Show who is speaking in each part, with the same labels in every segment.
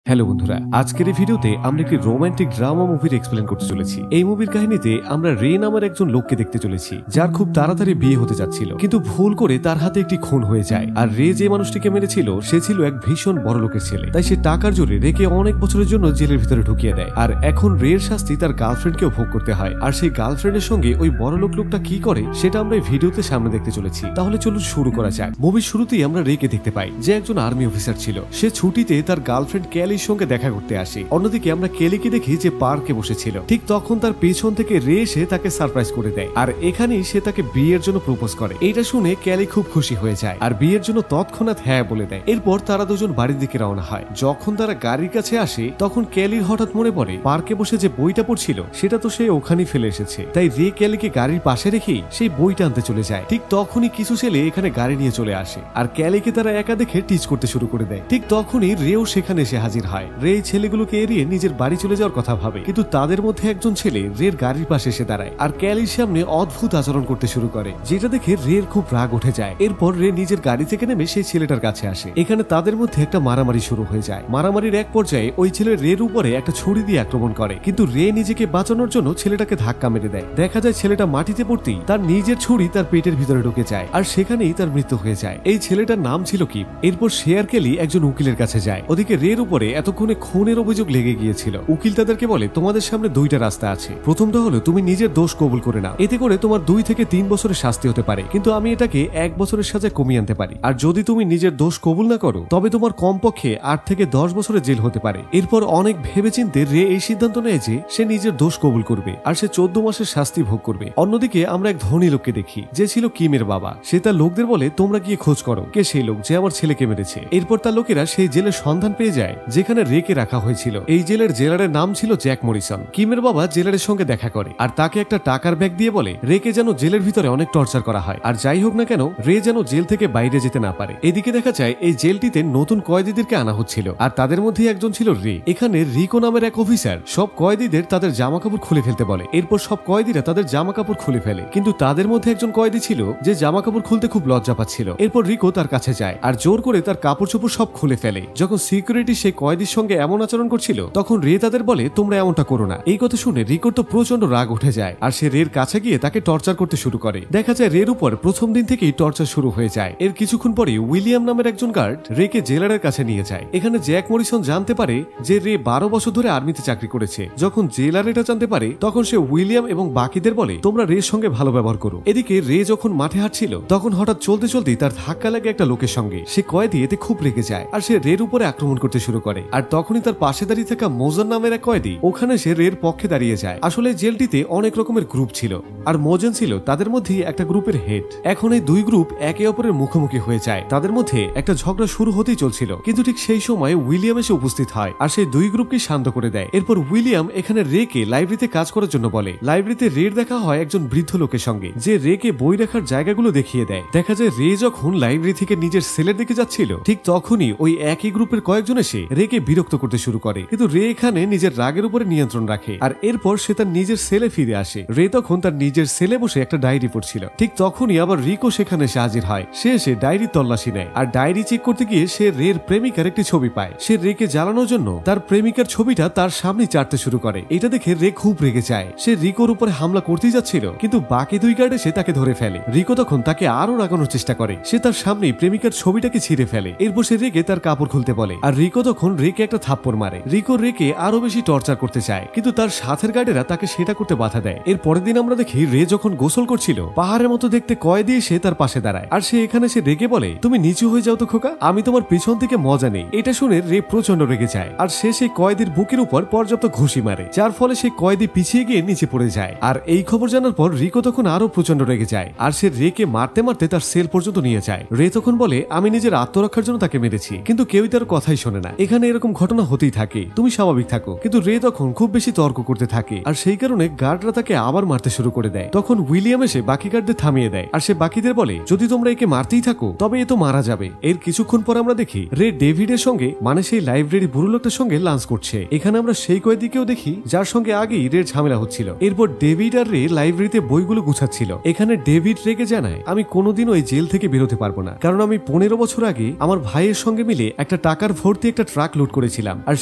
Speaker 1: Hello বন্ধুরা, আজকের এই ভিডিওতে আমরা একটি রোমান্টিক ড্রামা মুভির এক্সপ্লেন করতে চলেছি। এই মুভির কাহিনীতে আমরা রে নামের একজন লোককে দেখতে চলেছি, যার খুব তাড়াতাড়ি বিয়ে হতে যাচ্ছিল, কিন্তু ভুল করে তার হাতে একটি খুন হয়ে যায়। আর রে যে মানুষটিকে মেরেছিল সে ছিল এক ভীষণ বড় লোকের ছেলে, তাই সে টাকার জোরে রেকে অনেক বছরের জন্য জেলের ভিতরে ঢুকিয়ে দেয়। আর এখন রের শাস্তি তার গার্লফ্রেন্ডকেও ভোগ করতে হয়। আর সেই গার্লফ্রেন্ডের সঙ্গে ওই বড় লোকটা কি করে সেটা আমরা এই ভিডিওতে সামনে দেখতে চলেছি। তাহলে চলুন শুরু করা যাক। মুভির শুরুতেই আমরা রেকে দেখতে পাই, যে একজন আর্মি অফিসার ছিল। সে ছুটিতে তার গার্লফ্রেন্ড ক্যালির সঙ্গে দেখা করতে আসে। অন্যদিকে আমরা কেলিকে দেখি যে পার্কে বসেছিল। ঠিক তখন তার পেছন থেকে রে এসে তাকে সারপ্রাইজ করে দেয়, আর এখানেই সে তাকে বিয়ের জন্য প্রপোজ করে। এটা শুনে ক্যালি খুব খুশি হয়ে যায় আর বিয়ের জন্য তৎক্ষণাৎ হ্যাঁ বলে দেয়। এরপর তারা দুজন বাড়ির দিকে রওনা হয়। যখন তারা গাড়ির কাছে আসে তখন ক্যালির হঠাৎ মনে পড়ে পার্কে বসে যে বইটা পড়ছিল সেটা তো সে ওখানেই ফেলে এসেছে। তাই রে ক্যালিকে গাড়ির পাশে রেখেই সেই বইটা আনতে চলে যায়। ঠিক তখনই কিছু ছেলে এখানে গাড়ি নিয়ে চলে আসে আর ক্যালিকে তারা একা দেখে টিচ করতে শুরু করে দেয়। ঠিক তখনই রেও সেখানে এসে হাজির হয়। রে ছেলেগুলোকে এড়িয়ে নিজের বাড়ি চলে যাওয়ার কথা ভাবে, কিন্তু তাদের মধ্যে একজন ছেলে রের গাড়ির পাশে এসে দাঁড়ায় আর ক্যালির সামনে অদ্ভুত আচরণ করতে শুরু করে, যেটা দেখে রের খুব রাগ উঠে যায়। এরপর রে নিজের গাড়ি থেকে নেমে সেই ছেলেটার কাছে আসে। এখানে তাদের মধ্যে একটা মারামারি শুরু হয়ে যায়। মারামারির এক পর্যায়ে ওই ছেলে রের উপরে একটা ছুরি দিয়ে আক্রমণ করে, কিন্তু রে নিজেকে বাঁচানোর জন্য ছেলেটাকে ধাক্কা মেরে দেয়। দেখা যায় ছেলেটা মাটিতে পড়তেই তার নিজের ছুরি তার পেটের ভিতরে ঢুকে যায় আর সেখানেই তার মৃত্যু হয়ে যায়। এই ছেলেটার নাম ছিল কিম। এরপর সে আর কেলি একজন উকিলের কাছে যায়। ওদিকে রের উপরে এতক্ষণে খুনের অভিযোগ লেগে গিয়েছিল। উকিল তাদেরকে বলে, তোমাদের সামনে দুইটা রাস্তা আছে। প্রথমটা হলো তুমি নিজের দোষ কবুল করে নাও, এতে করে তোমার 2 থেকে 3 বছরের শাস্তি হতে পারে, কিন্তু আমি এটাকে 1 বছরের সাজা কমিয়ে আনতে পারি। আর যদি তুমি নিজের দোষ কবুল না করো তবে তোমার কমপক্ষে 8 থেকে 10 বছরের জেল হতে পারে। এরপর অনেক ভেবেচিন্তে রে এই সিদ্ধান্ত নেয় যে সে নিজের দোষ কবুল করবে আর সে 14 মাসের শাস্তি ভোগ করবে। অন্যদিকে আমরা এক ধনী লোককে দেখি, যে ছিল কিমের বাবা। সে তার লোকদের বলে, তোমরা গিয়ে খোঁজ করো কে সেই লোক যে আমার ছেলেকে মেরেছে। এরপর তার লোকেরা সেই জেলের সন্ধান পেয়ে যায় যেখানে রেকে রাখা হয়েছিল। এই জেলের জেলারের নাম ছিল জ্যাক মরিসন। কিমের বাবা জেলারের সঙ্গে দেখা করে আর তাকে একটা টাকার ব্যাগ দিয়ে বলে রেকে যেন জেলের ভিতরে অনেক টর্চার করা হয়, আর যাই হোক না কেন রে যেন জেল থেকে বাইরে যেতে না পারে। এদিকে দেখা যায় এই জেলটিতে নতুন কয়েদিদেরকে আনা হচ্ছিল আর তাদের মধ্যে একজন ছিল রে। এখানে রিকো নামের এক অফিসার সব কয়েদিদের তাদের জামা কাপড় খুলে ফেলতে বলে। এরপর সব কয়েদিরা তাদের জামা কাপড় খুলে ফেলে, কিন্তু তাদের মধ্যে একজন কয়েদি ছিল যে জামা কাপড় খুলতে খুব লজ্জা পাচ্ছিল। এরপর রিকো তার কাছে যায় আর জোর করে তার কাপড় চোপড় সব খুলে ফেলে। যখন সিকিউরিটি সেই কয়েদির সঙ্গে এমন আচরণ করছিল তখন রে তাদের বলে, তোমরা এমনটা করো না। এই কথা শুনে রিকোর তো প্রচন্ড রাগ উঠে যায় আর সে রের কাছে গিয়ে তাকে টর্চার করতে শুরু করে। দেখা যায় রের উপর প্রথম দিন থেকেই টর্চার শুরু হয়ে যায়। এর কিছুক্ষণ পরে উইলিয়াম নামের একজন গার্ড রেকে জেলারের কাছে নিয়ে যায়। এখানে জ্যাক মরিসন জানতে পারে যে রে 12 বছর ধরে আর্মিতে চাকরি করেছে। যখন জেলার এটা জানতে পারে তখন সে উইলিয়াম এবং বাকিদের বলে, তোমরা রের সঙ্গে ভালো ব্যবহার করো। এদিকে রে যখন মাঠে হাঁটছিল তখন হঠাৎ চলতে চলতেই তার ধাক্কা লাগে একটা লোকের সঙ্গে। সে কয়েদি এতে খুব রেগে যায় আর সে রের উপরে আক্রমণ করতে শুরু করে। আর তখনই তার পাশে দাঁড়িয়ে থাকা মোজন নামের এক কয়েদি ওখানে সে রের পক্ষে দাঁড়িয়ে যায়। আসলে জেলটিতে অনেক রকমের গ্রুপ ছিল আর মোজন ছিল তাদের মধ্যে একটা গ্রুপের হেড। এখন এই দুই গ্রুপ একে অপরের মুখোমুখি হয়ে যায়। তাদের মধ্যে একটা ঝগড়া শুরু হতেই চলছিল, কিন্তু ঠিক সেই সময় উইলিয়াম এসে উপস্থিত হয় আর সেই দুই গ্রুপকে শান্ত করে দেয়। এরপর উইলিয়াম এখানে রেকে লাইব্রেরিতে কাজ করার জন্য বলে। লাইব্রেরিতে রের দেখা হয় একজন বৃদ্ধ লোকের সঙ্গে যে রেকে বই রাখার জায়গাগুলো দেখিয়ে দেয়। দেখা যায় রে যখন লাইব্রেরি থেকে নিজের সেলের দিকে যাচ্ছিল ঠিক তখনই ওই একই গ্রুপের কয়েকজন এসে রেকে বিরক্ত করতে শুরু করে, কিন্তু রে এখানে নিজের রাগের উপরে নিয়ন্ত্রণ রাখে আর এরপর সে তার নিজের সেলে ফিরে আসে। রে তখন তার নিজের সেলে বসে একটা ডায়েরি পড়ছিল। ঠিক তখনই আবার রিকো সেখানে এসে হাজির হয়। সে এসে ডায়েরি তল্লাশি নেয় আর ডায়েরি চেক করতে গিয়ে সে রের প্রেমিকার একটি ছবি পায়। সে রেকে জ্বালানোর জন্য তার প্রেমিকার ছবিটা তার সামনে চাটতে শুরু করে। এটা দেখে রে খুব রেগে যায়। সে রিকোর উপরে হামলা করতেই যাচ্ছিল, কিন্তু বাকি দুই গার্ড এসে তাকে ধরে ফেলে। রিকো তখন তাকে আরো রাগানোর চেষ্টা করে। সে তার সামনেই প্রেমিকার ছবিটাকে ছিঁড়ে ফেলে। এরপর সে রেগে তার কাপড় খুলতে বলে আর রিকো তখন রেকে একটা থাপ্পড় মারে। রিকো রেকে আরো বেশি টর্চার করতে চায়, কিন্তু তার সাথের গার্ডেরা তাকে সেটা করতে বাধা দেয়। এর পরের দিন আমরা দেখি রে যখন গোসল করছিল পাহাড়ের মতো দেখতে কয়েদি এসে তার পাশে দাঁড়ায় আর সে এখানে সে রেগে বলে, তুমি নিচু হয়ে যাও তো খোকা, আমি তোমার পিছন থেকে মজা নেই। এটা শুনে রে প্রচন্ড রেগে যায় আর সে সেই কয়েদির বুকের উপর পর্যাপ্ত ঘুষি মারে, যার ফলে সেই কয়েদি পিছিয়ে গিয়ে নিচে পড়ে যায়। আর এই খবর জানার পর রিকো তখন আরো প্রচন্ড রেগে যায় আর সে রেকে মারতে মারতে তার সেল পর্যন্ত নিয়ে যায়। রে তখন বলে, আমি নিজের আত্মরক্ষার জন্য তাকে মেরেছি, কিন্তু কেউই তার কথাই শোনে না। এখানে এরকম ঘটনা হতেই থাকে, তুমি স্বাভাবিক থাকো। কিন্তু রে তখন খুব বেশি তর্ক করতে থাকে আর সেই কারণে গার্ডরা তাকে আবার মারতে শুরু করে দেয়। তখন উইলিয়াম এসে বাকি গার্ডদের থামিয়ে দেয় আর সে বাকিদের বলে, যদি তোমরা একে মারতেই থাকো তবে এ তো মারা যাবে। এর কিছুক্ষণ পর আমরা দেখি রে ডেভিডের সঙ্গে মানে সেই লাইব্রেরি বুড়ো লোকটার সঙ্গে লাঞ্চ করছে। এখানে আমরা সেই কয়েদিকেও দেখি যার সঙ্গে আগেই রের ঝামেলা হচ্ছিল। এরপর ডেভিড আর রে লাইব্রেরিতে বইগুলো গুছাচ্ছিল। এখানে ডেভিড রেকে জানায়, আমি কোনোদিনও এই জেল থেকে বেরোতে পারবো না, কারণ আমি 15 বছর আগে আমার ভাইয়ের সঙ্গে মিলে একটা টাকার ভর্তি একটা ট্রাক লুট করেছিলাম, আর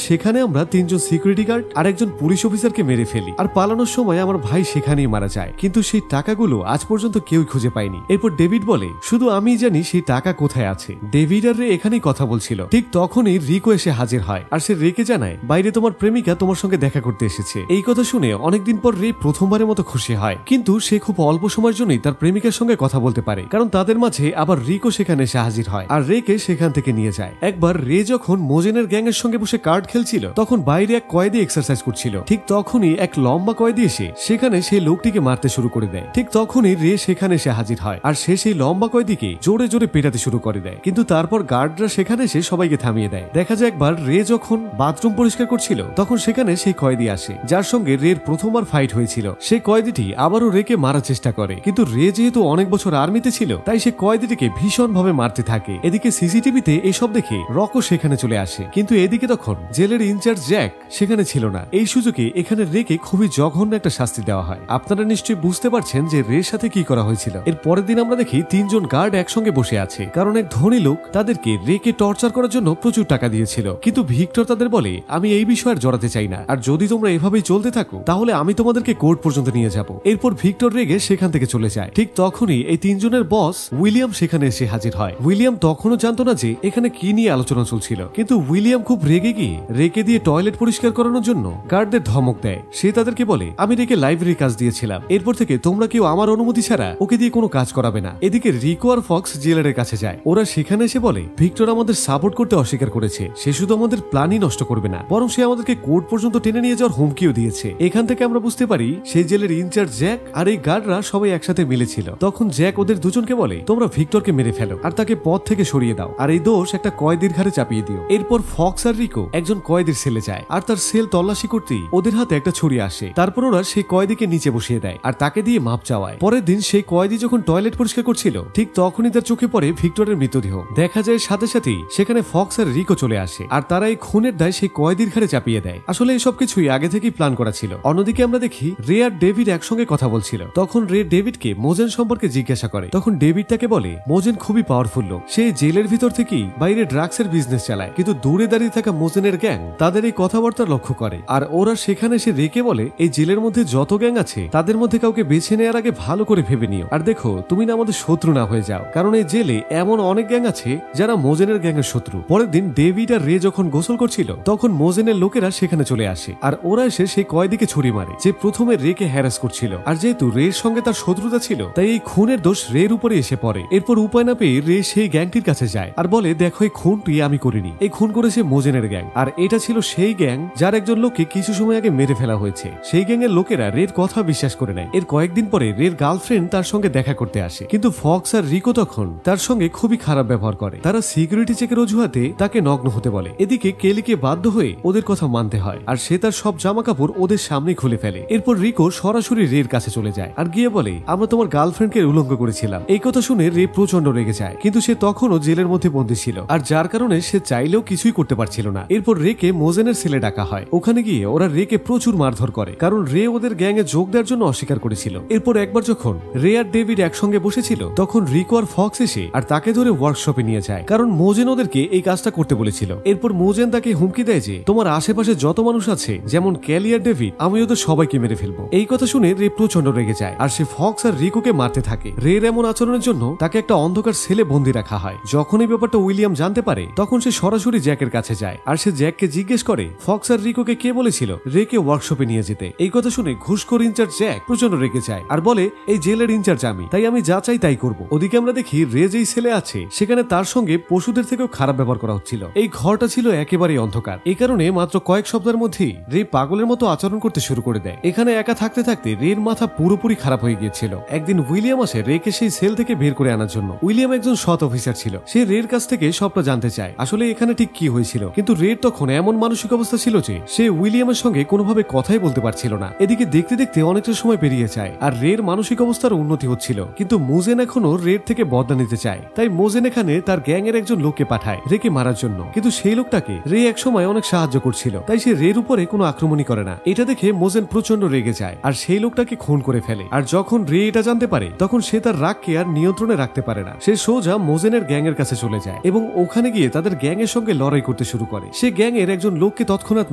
Speaker 1: সেখানে আমরা 3 জন সিকিউরিটি গার্ড আর একজন পুলিশ অফিসারকে মেরে ফেলি, আর পালানোর সময় আমার ভাই সেখানেই মারা যায়, কিন্তু সেই টাকাগুলো আজ পর্যন্ত কেউ খুঁজে পায়নি। এরপর ডেভিড বলে, শুধু আমি জানি সেই টাকা কোথায় আছে। ডেভিড আর রে এখানেই কথা বলছিল, ঠিক তখনই রিকো এসে হাজির হয়, আর সে রেকে জানায় বাইরে তোমার প্রেমিকা তোমার সঙ্গে দেখা করতে এসেছে। এই কথা শুনে অনেকদিন পর রে প্রথমবারের মতো খুশি হয়, কিন্তু সে খুব অল্প সময়ের জন্যই তার প্রেমিকার সঙ্গে কথা বলতে পারে, কারণ তাদের মাঝে আবার রিকো সেখানে এসে হাজির হয় আর রেকে সেখান থেকে নিয়ে যায়। একবার রে যখন মোজেনের গ্যাং এর সঙ্গে বসে কার্ড খেলছিল, তখন বাইরে এক কয়েদি এক্সারসাইজ করছিল, ঠিক তখনই এক লম্বা কয়েদি এসে সেখানে সেই লোকটিকে মারতে শুরু করে দেয়। ঠিক তখনই রে সেখানে এসে হাজির হয়, আর সে সেই লম্বা কয়েদিকে জোরে জোরে পেটাতে শুরু করে দেয়, কিন্তু তারপর গার্ডরা সেখানে এসে সবাইকে থামিয়ে দেয়। দেখা যায় একবার রে যখন বাথরুম পরিষ্কার করছিল, তখন সেখানে সেই কয়েদি আসে যার সঙ্গে রের প্রথমবার ফাইট হয়েছিল। সেই কয়েদিটি আবারও রেকে মারার চেষ্টা করে, কিন্তু রে যেহেতু অনেক বছর আর্মিতে ছিল, তাই সে কয়েদিটিকে ভীষণ ভাবে মারতে থাকে। এদিকে সিসিটিভিতে এসব দেখে রকো সেখানে চলে আসে, কিন্তু এদিকে তখন জেলের ইনচার্জ জ্যাক সেখানে ছিল না। এই সুযোগে এখানে রেকে খুবই জঘন্য একটা শাস্তি দেওয়া হয়। আপনারা নিশ্চয়ই বুঝতে পারছেন যে রের সাথে কি করা হয়েছিল। এর পরের দিন আমরা দেখি 3 জন গার্ড একসঙ্গে বসে আছে, কারণ এক ধনী লোক তাদেরকে রেকে টর্চার করার জন্য প্রচুর টাকা দিয়েছিল, কিন্তু ভিক্টর তাদের বলে, আমি এই বিষয়ে আর জড়াতে চাই না, আর যদি তোমরা এভাবেই চলতে থাকো তাহলে আমি তোমাদেরকে কোর্ট পর্যন্ত নিয়ে যাব। এরপর ভিক্টর রেগে সেখান থেকে চলে যায়। ঠিক তখনই এই 3 জনের বস উইলিয়াম সেখানে এসে হাজির হয়। উইলিয়াম তখনও জানতো না যে এখানে কি নিয়ে আলোচনা চলছিল, কিন্তু উইলিয়াম খুব রেগে গিয়ে রেকে দিয়ে টয়লেট পরিষ্কার করানোর জন্য গার্ডদের ধমক দেয়। সে তাদেরকে বলে, আমি রেকে লাইব্রেরি কাজ দিয়েছিলাম, এরপর থেকে তোমরা কেউ আমার অনুমতি ছাড়া ওকে দিয়ে কোনো কাজ করাবে না। এদিকে রিকো আর ফক্স জেলারের কাছে যায়। ওরা সেখানে এসে বলে, ভিক্টর আমাদের সাপোর্ট করতে অস্বীকার করেছে, সে শুধু আমাদের প্ল্যানই নষ্ট করবে না, বরং সে আমাদেরকে কোর্ট পর্যন্ত টেনে নিয়ে যাওয়ার হুমকিও দিয়েছে। এখান থেকে আমরা বুঝতে পারি সেই জেলের ইনচার্জ জ্যাক আর এই গার্ডরা সবাই একসাথে মিলেছিল। তখন জ্যাক ওদের দুজনকে বলে, তোমরা ভিক্টরকে মেরে ফেলো আর তাকে পথ থেকে সরিয়ে দাও, আর এই দোষ একটা কয়েদির ঘাড়ে চাপিয়ে দিও। এরপর ফক্স আর রিকো একজন কয়েদির সেলে যায়, আর তার সেল তল্লাশি করতেই ওদের হাতে একটা ছুরি আসে। তারপর ওরা সেই কয়েদিকে নিচে বসিয়ে দেয় আর তাকে দিয়ে মাপ চাওয়ায়। পরের দিন সেই কয়েদি যখন টয়লেট পরিষ্কার করছিল, ঠিক তখনই তার চোখে পড়ে ভিক্টরের মৃতদেহ। দেখা যায় সাথে সাথেই সেখানে ফক্স আর রিকো চলে আসে, আর তারা এই খুনের দায় সেই কয়েদির ঘাড়ে চাপিয়ে দেয়। আসলে এসব কিছুই আগে থেকেই প্ল্যান করা ছিল। অন্যদিকে আমরা দেখি রে আর ডেভিড একসঙ্গে কথা বলছিল। তখন রে ডেভিডকে মোজেন সম্পর্কে জিজ্ঞাসা করে। তখন ডেভিড তাকে বলে, মোজেন খুবই পাওয়ারফুল লোক, সে জেলের ভিতর থেকেই বাইরে ড্রাগসের বিজনেস চালায়, কিন্তু দূরে দাঁড়িয়ে থাকা মোজেনের গ্যাং তাদের এই কথাবার্তা লক্ষ্য করে, আর ওরা সেখানে এসে রেকে বলে, এই জেলের মধ্যে যত গ্যাং আছে তাদের মধ্যে কাউকে বেছে নেওয়ার আগে ভালো করে ভেবে নিও, আর দেখো তুমি না আমাদের শত্রু না হয়ে যাও, কারণ এই জেলে এমন অনেক গ্যাং আছে যারা মোজেনের গ্যাংয়ের শত্রু। পরের দিন ডেভিড আর রে যখন গোসল করছিল, তখন মোজেনের লোকেরা সেখানে চলে আসে, আর ওরা এসে সেই কয়েদিকে ছুরি মারে যে প্রথমে রেকে হ্যারাস করছিল। আর যেহেতু রের সঙ্গে তার শত্রুতা ছিল, তাই এই খুনের দোষ রের উপরে এসে পড়ে। এরপর উপায় না পেয়ে রে সেই গ্যাংটির কাছে যায় আর বলে, দেখো এই খুনটি আমি করিনি, এই খুন করেছে মোজেনের গ্যাং, আর এটা ছিল সেই গ্যাং যার একজন লোককে কিছু সময় আগে মেরে ফেলা হয়েছে। সেই গ্যাংয়ের লোকেরা রের কথা বিশ্বাস করে নেয়। এর কয়েকদিন পরে রের গার্লফ্রেন্ড তার সঙ্গে দেখা করতে আসে, কিন্তু ফক্স আর রিকো তখন তার সঙ্গে খুবই খারাপ ব্যবহার করে। তারা সিকিউরিটি চেকের অজুহাতে তাকে নগ্ন হতে বলে। এদিকে কেলিকে বাধ্য হয়ে ওদের কথা মানতে হয়, আর সে তার সব জামা কাপড় ওদের সামনে খুলে ফেলে। এরপর রিকো সরাসরি রের কাছে চলে যায় আর গিয়ে বলে, আমরা তোমার গার্লফ্রেন্ডকে উলঙ্গ করেছিলাম। এই কথা শুনে রে প্রচন্ড রেগে যায়, কিন্তু সে তখনও জেলের মধ্যে বন্দী ছিল, আর যার কারণে সে চাইলেও কিছুই করতে পারছিল না। এরপর রেকে মোজেনের সেলে ডাকা হয়। ওখানে গিয়ে ওরা রেকে প্রচুর মারধর করে, কারণ রে ওদের গ্যাংয়ে যোগ দেওয়ার জন্য অস্বীকার করেছিল। এরপর একবার যখন রে আর ডেভিড একসঙ্গে বসেছিল, তখন রিকো আর ফক্স এসে আর তাকে ধরে ওয়ার্কশপে নিয়ে যায়, কারণ মোজেন ওদেরকে এই কাজটা করতে বলেছিল। এরপর মোজেন তাকে হুমকি দেয় যে, তোমার আশেপাশে যত মানুষ আছে যেমন ক্যালি আর ডেভিড, আমি ওদের সবাইকে মেরে ফেলবো। এই কথা শুনে রে প্রচন্ড রেগে যায়, আর সে ফক্স আর রিকোকে মারতে থাকে। রের এমন আচরণের জন্য তাকে একটা অন্ধকার সেলে বন্দী রাখা হয়। যখন এই ব্যাপারটা উইলিয়াম জানতে পারে, তখন সে সরাসরি জ্যাকের কাছে যায়, আর সে জ্যাককে জিজ্ঞেস করে ফক্স আর রিকোকে কে বলেছিল রেকে ওয়ার্কশপে নিয়ে যেতে। এই কথা শুনে ঘুষখোর ইনচার্জ জ্যাক প্রচন্ড রেগে যায় আর বলে, এই জেলের ইনচার্জ আমি, তাই আমি যা চাই তাই করব। ওদিকে আমরা দেখি রে যেই সেলে আছে সেখানে তার সঙ্গে পশুদের থেকেও খারাপ ব্যবহার করা হচ্ছিল। এই ঘরটা ছিল একেবারেই অন্ধকার। এই কারণে মাত্র কয়েক সপ্তাহের মধ্যেই রে পাগলের মতো আচরণ করতে শুরু করে দেয়। এখানে একা থাকতে থাকতে রের মাথা পুরোপুরি খারাপ হয়ে গিয়েছিল। একদিন উইলিয়াম আসে রেকে সেই সেল থেকে বের করে আনার জন্য। উইলিয়াম একজন সৎ অফিসার ছিল, সে রের কাছ থেকে সবটা জানতে চায় আসলে এখানে ঠিক কি হয়েছিল, কিন্তু রের তখন এমন মানসিক অবস্থা ছিল যে সে উইলিয়ামের সঙ্গে কোনোভাবে কথাই বলতে পারছিল না। এদিকে দেখতে দেখতে অনেকটা সময় পেরিয়ে যায়, আর রের মানসিক অবস্থার উন্নতি হচ্ছিল, কিন্তু মোজেন এখনো রের থেকে বদলা নিতে চায়। তাই মোজেন এখানে তার গ্যাং এর একজন লোককে পাঠায় রেকে মারার জন্য, কিন্তু সেই লোকটাকে রে এক সময় অনেক সাহায্য করছিল, তাই সে রের উপরে কোনো আক্রমণই করে না। এটা দেখে মোজেন প্রচন্ড রেগে যায় আর সেই লোকটাকে খুন করে ফেলে। আর যখন রে এটা জানতে পারে, তখন সে তার রাগকে আর নিয়ন্ত্রণে রাখতে পারে না। সে সোজা মোজেনের গ্যাং এর কাছে চলে যায় এবং ওখানে গিয়ে তাদের গ্যাং এর সঙ্গে লড়াই করতে করতে শুরু করে। সে গ্যাং এর একজন লোককে তৎক্ষণাৎ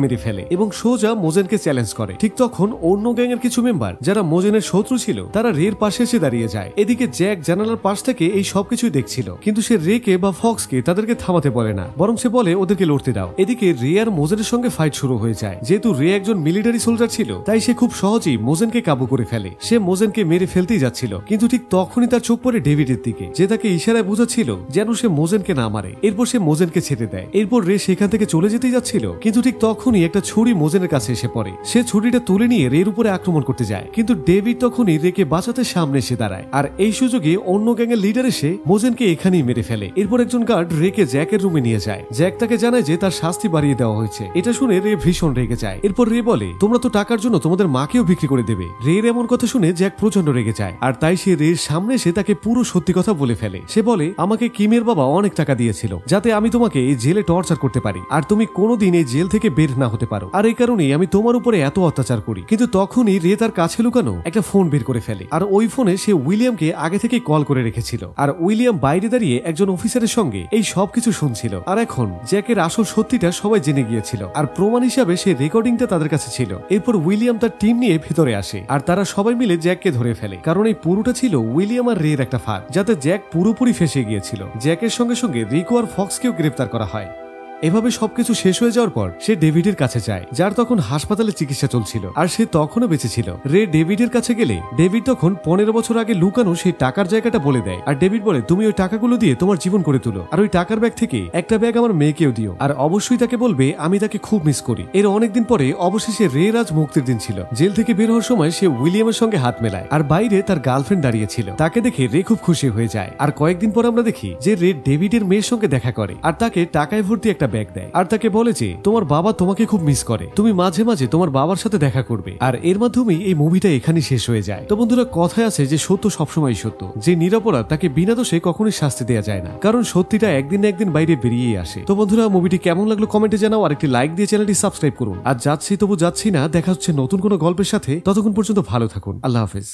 Speaker 1: মেরে ফেলে এবং সোজা মোজেনকে চ্যালেঞ্জ করে। ঠিক তখন অন্য গ্যাং এর কিছু মেম্বার যারা মোজেনের শত্রু ছিল তারা রের পাশে এসে দাঁড়িয়ে যায়। এদিকে জ্যাক জানালার পাশ থেকে এই সবকিছুই দেখছিল, কিন্তু সে রেকে বা ফক্সকে তাদেরকে থামাতে বলে না, বরং সে বলে ওদেরকে লড়তে দাও। এদিকে রে আর মোজেনের সঙ্গে ফাইট শুরু হয়ে যায়। যেহেতু রে একজন মিলিটারি সোলজার ছিল তাই সে খুব সহজেই মোজেনকে কাবু করে ফেলে। সে মোজেনকে মেরে ফেলতেই যাচ্ছিল, কিন্তু ঠিক তখনই তার চোখ পড়ে ডেভিডের দিকে, যে তাকে ইশারায় বোঝাচ্ছিল যেন সে মোজেনকে না মারে। এরপর সে মোজেনকে ছেড়ে দেয়। এরপর রে সেখান থেকে চলে যেতেই যাচ্ছিল, কিন্তু ঠিক তখনই একটা ছুরি মোজেনের কাছে এসে পড়ে। সে ছুরিটা তুলে নিয়ে রের উপরে আক্রমণ করতে যায়, কিন্তু ডেভিড তখনই রেকে বাঁচাতে সামনে এসে দাঁড়ায়। আর এই সুযোগে অন্য গ্যাংয়ের লিডার এসে মোজেনকে এখানেই মেরে ফেলে। এরপর একজন গার্ড রেকে জ্যাকের রুমে নিয়ে যায়। জ্যাক তাকে জানায় যে তার শাস্তি বাড়িয়ে দেওয়া হয়েছে। এটা শুনে রে ভীষণ রেগে যায়। এরপর রে বলে তোমরা তো টাকার জন্য তোমাদের মাকেও বিক্রি করে দেবে। রের এমন কথা শুনে জ্যাক প্রচন্ড রেগে যায়, আর তাই সে রের সামনে এসে তাকে পুরো সত্যি কথা বলে ফেলে। সে বলে আমাকে কিমের বাবা অনেক টাকা দিয়েছিল যাতে আমি তোমাকে এই জেলে টর্চার করতে পারি, আর তুমি কোনোদিন এই জেল থেকে বের না হতে পারো, আর এই কারণেই আমি তোমার উপরে এত অত্যাচার করি। কিন্তু তখনই রে তার কাছে লুকানো একটা ফোন বের করে ফেলে, আর ওই ফোনে সে উইলিয়ামকে আগে থেকে কল করে রেখেছিল। আর উইলিয়াম বাইরে দাঁড়িয়ে একজন অফিসারের সঙ্গে এই সবকিছু শুনছিল। আর এখন জ্যাকের আসল সত্যিটা সবাই জেনে গিয়েছিল, আর প্রমাণ হিসাবে সেই রেকর্ডিংটা তাদের কাছে ছিল। এরপর উইলিয়াম তার টিম নিয়ে ভেতরে আসে, আর তারা সবাই মিলে জ্যাককে ধরে ফেলে, কারণ এই পুরোটা ছিল উইলিয়াম আর রের একটা ফাঁদ, যাতে জ্যাক পুরোপুরি ফেঁসে গিয়েছিল। জ্যাকের সঙ্গে সঙ্গে রিকো আর ফক্সকেও গ্রেফতার করা হয়। এভাবে সবকিছু শেষ হয়ে যাওয়ার পর সে ডেভিডের কাছে যায়, যার তখন হাসপাতালে চিকিৎসা চলছিল, আর সে তখনও বেঁচে ছিল। রে ডেভিডের কাছে গেলে ডেভিড তখন 15 বছর আগে লুকানো সেই টাকার জায়গাটা বলে দেয়। আর ডেভিড বলে তুমি ওই টাকাগুলো দিয়ে তোমার জীবন করে তুলো, আর ওই টাকার ব্যাগ থেকে একটা ব্যাগ আমার মেয়েকেও দিও, আর অবশ্যই তাকে বলবে আমি তাকে খুব মিস করি। এর অনেকদিন পরে অবশেষে রে আজ মুক্তির দিন ছিল। জেল থেকে বের হওয়ার সময় সে উইলিয়ামের সঙ্গে হাত মেলায়, আর বাইরে তার গার্লফ্রেন্ড দাঁড়িয়ে ছিল। তাকে দেখে রে খুব খুশি হয়ে যায়। আর কয়েকদিন পর আমরা দেখি যে রে ডেভিডের মেয়ের সঙ্গে দেখা করে, আর তাকে টাকায় ভর্তি একটা ব্যাগ দেয়, আর তাকে বলে যে তোমার বাবা তোমাকে খুব মিস করে, তুমি মাঝে মাঝে তোমার বাবার সাথে দেখা করবে। আর এর মাধ্যমেই এই মুভিটা এখানে শেষ হয়ে যায়। তো বন্ধুরা, কথায় আছে যে সত্য সবসময় সত্য, যে নিরপরাধ তাকে বিনা দোষে কখনোই শাস্তি দেওয়া যায় না, কারণ সত্যিটা একদিন না একদিন বাইরে বেরিয়েই আসে। তো বন্ধুরা, মুভিটি কেমন লাগলো কমেন্টে জানাও, আর একটি লাইক দিয়ে চ্যানেলটি সাবস্ক্রাইব করুন। আর যাচ্ছি তবু যাচ্ছি না, দেখা হচ্ছে নতুন কোনো গল্পের সাথে। ততক্ষণ পর্যন্ত ভালো থাকুন, আল্লাহ হাফেজ।